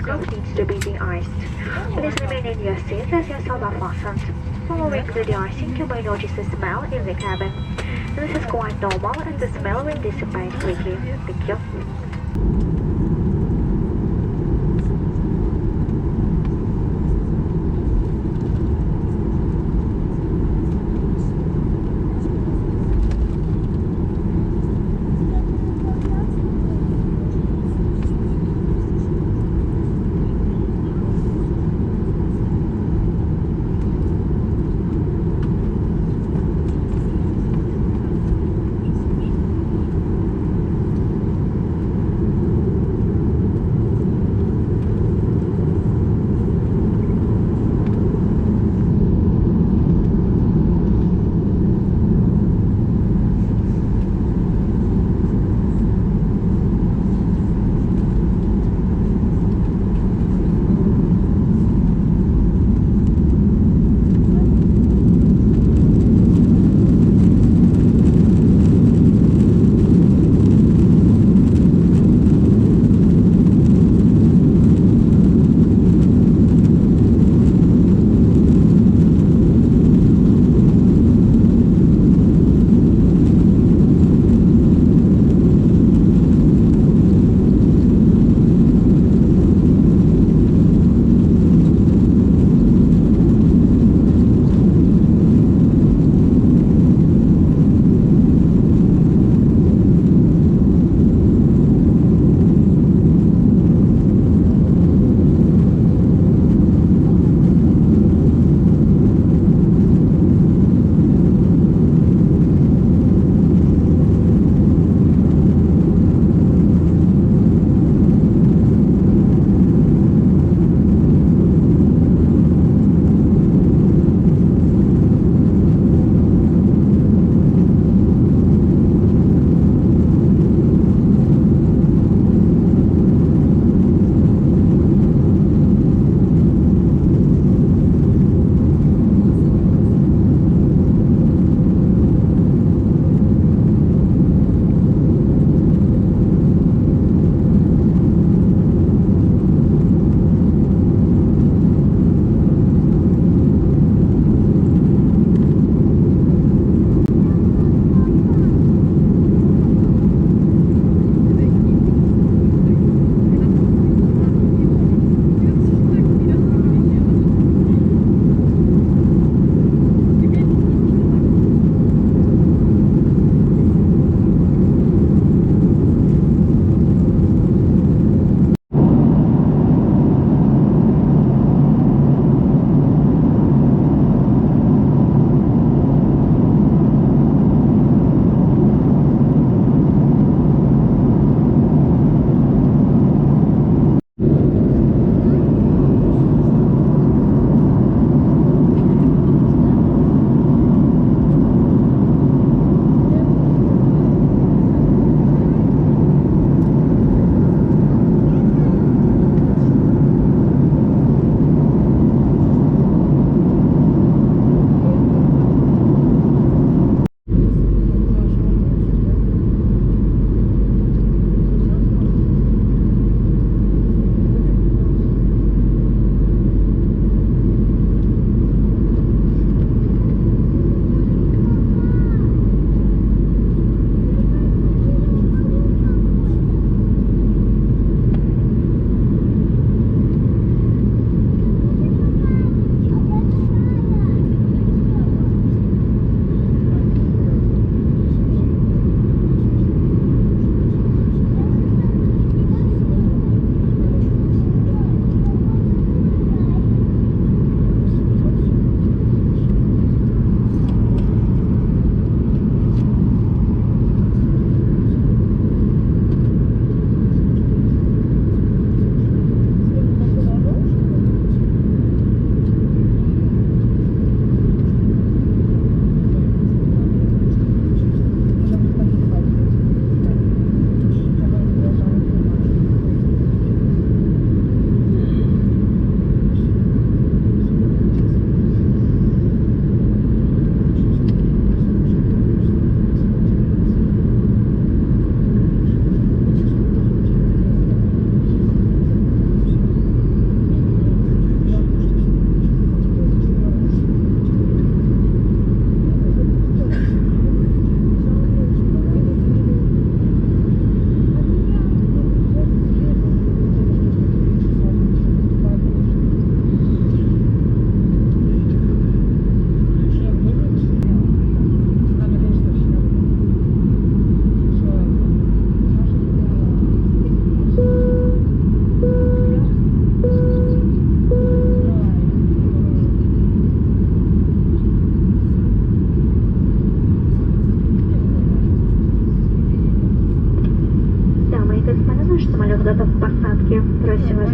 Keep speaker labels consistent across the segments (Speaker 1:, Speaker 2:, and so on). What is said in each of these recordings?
Speaker 1: group needs to be de-iced. Please remain in your seats as your seats are fastened. Following the de-icing, you may notice a smell in the cabin. This is quite normal and the smell will dissipate quickly. Thank you.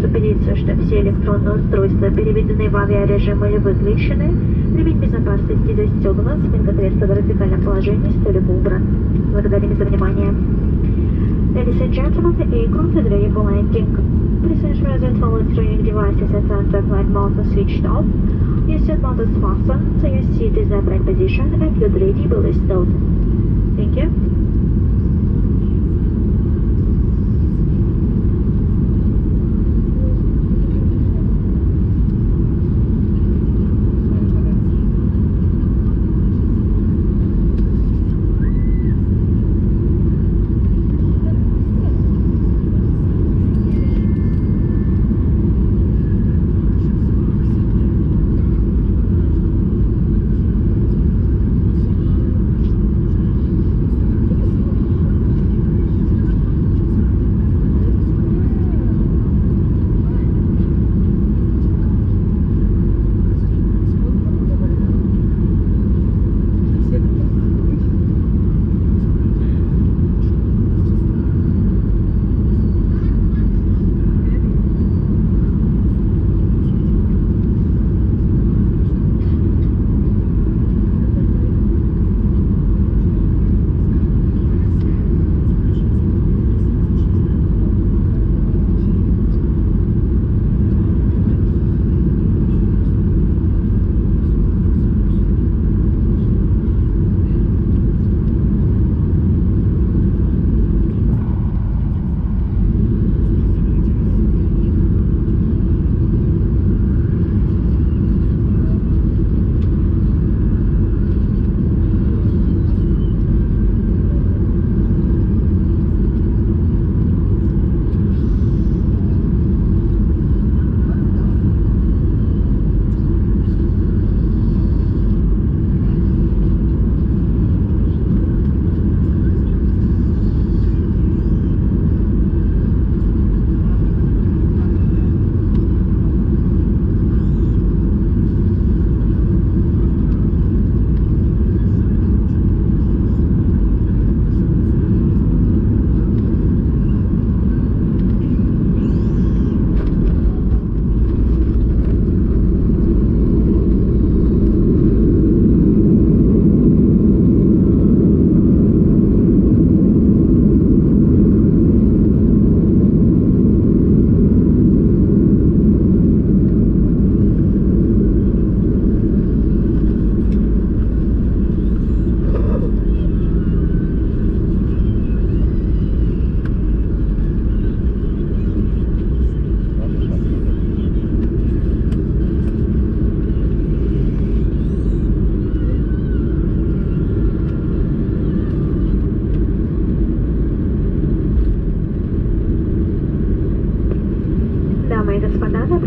Speaker 1: Пожалуйста, убедиться, что все электронные устройства переведены в авиарежим или выключены. Ремень безопасности застегнут, спинка кресла в вертикальном положении, столик убран. Благодарим за внимание. Ladies and gentlemen, the aircraft is ready for landing. Please ensure that all electronic devices and sensor flight mode are switched off. Your seatbelt is fastened, so your seat is in the upright position and your ready will be stowed. Thank you.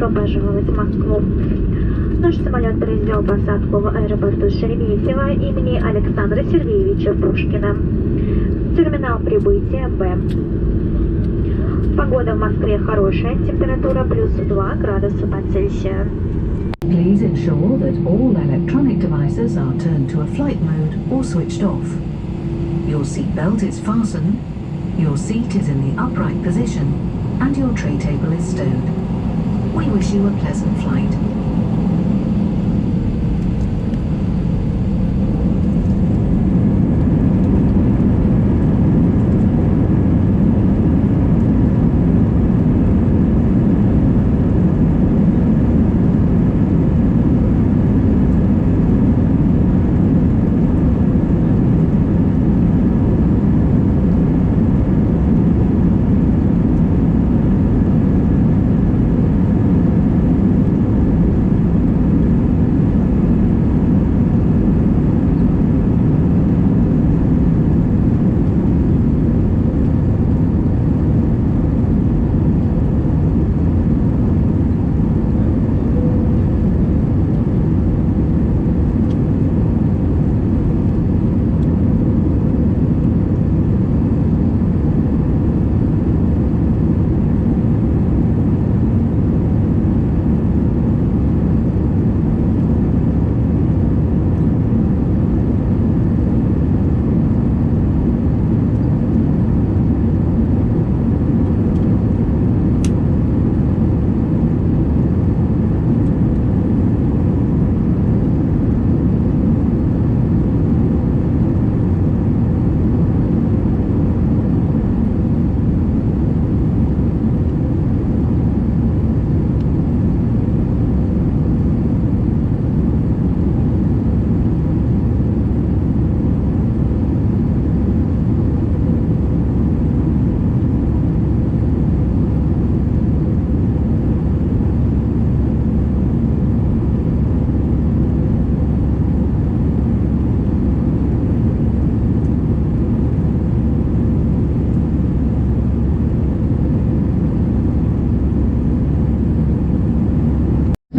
Speaker 1: Добро пожаловать в Москву. Наш самолет произвел посадку в аэропорту Шереметьево имени Александра Сергеевича Пушкина. Терминал прибытия Б. Погода в Москве хорошая, температура плюс 2 градуса по Цельсию.
Speaker 2: Please ensure that all electronic devices are turned to a flight mode or switched off. Your seat belt is fastened, your seat is in the upright position, and your tray table is stowed. We wish you a pleasant flight.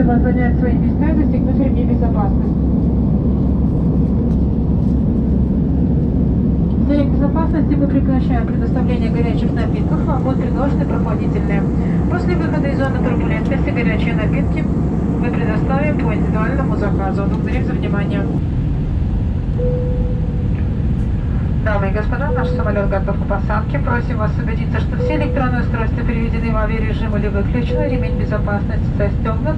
Speaker 3: Вас занять свои места и достигнуть ремней безопасности. В целях безопасности мы прекращаем предоставление горячих напитков, вам будут предложены прохладительные. После выхода из зоны турбулентности горячие напитки мы предоставим по индивидуальному заказу. Благодарим за внимание. Дамы и господа, наш самолет готов к посадке. Просим вас убедиться, что все электронные устройства переведены в авиарежим или выключены, ремень безопасности застегнут,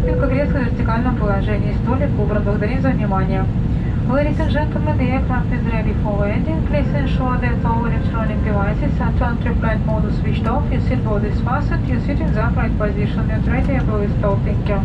Speaker 3: спинка кресла в вертикальном положении, столик убран. Благодарим за внимание. Ladies and gentlemen, the aircraft is ready for landing. Please ensure that all electronic devices are turned to flight mode switched off. Your seatbelt is fastened. Your seat is in the upright position. Your tray table is stowed. Thank you.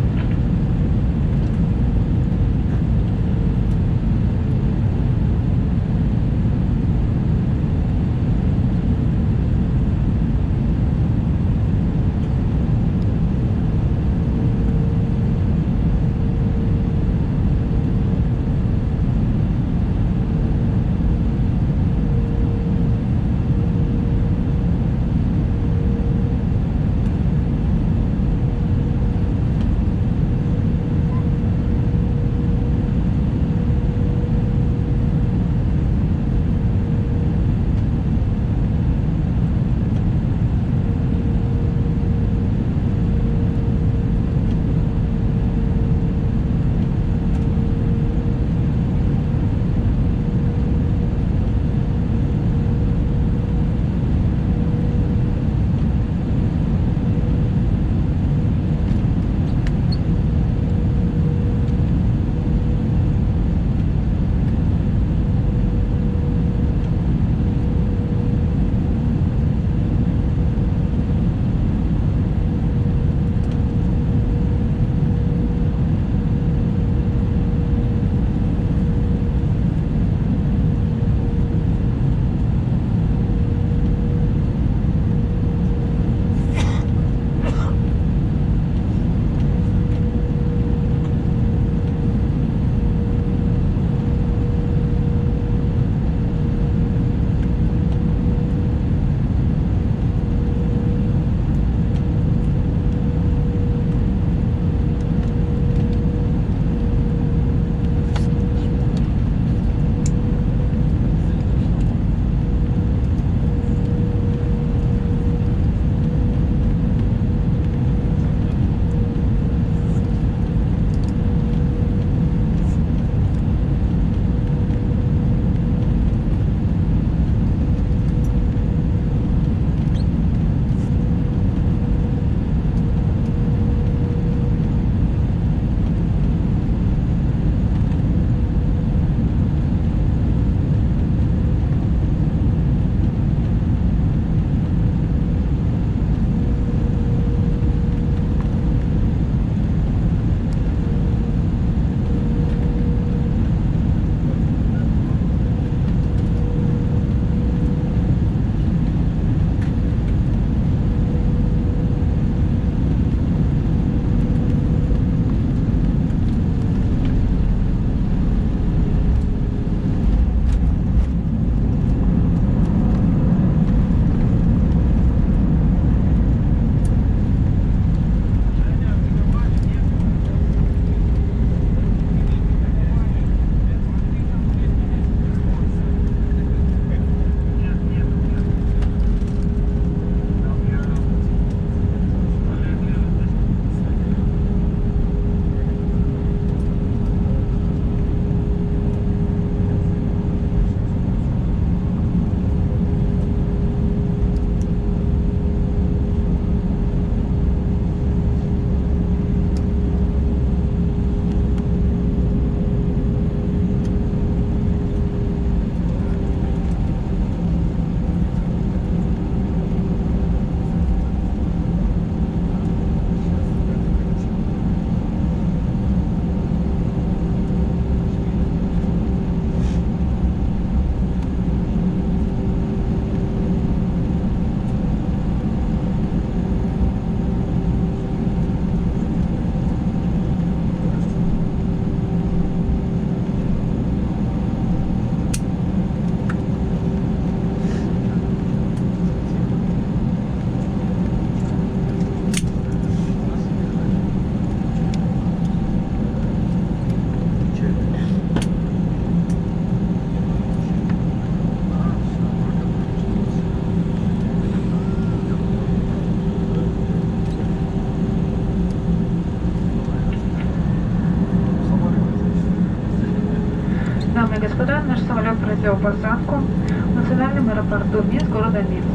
Speaker 3: господа, наш самолет произвел посадку в национальном аэропорту Минск, города Минск.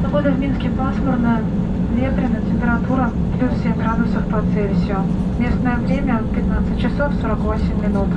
Speaker 3: Погода в Минске пасмурная, ветреная, температура плюс 7 градусов по Цельсию. Местное время 15 часов 48 минут.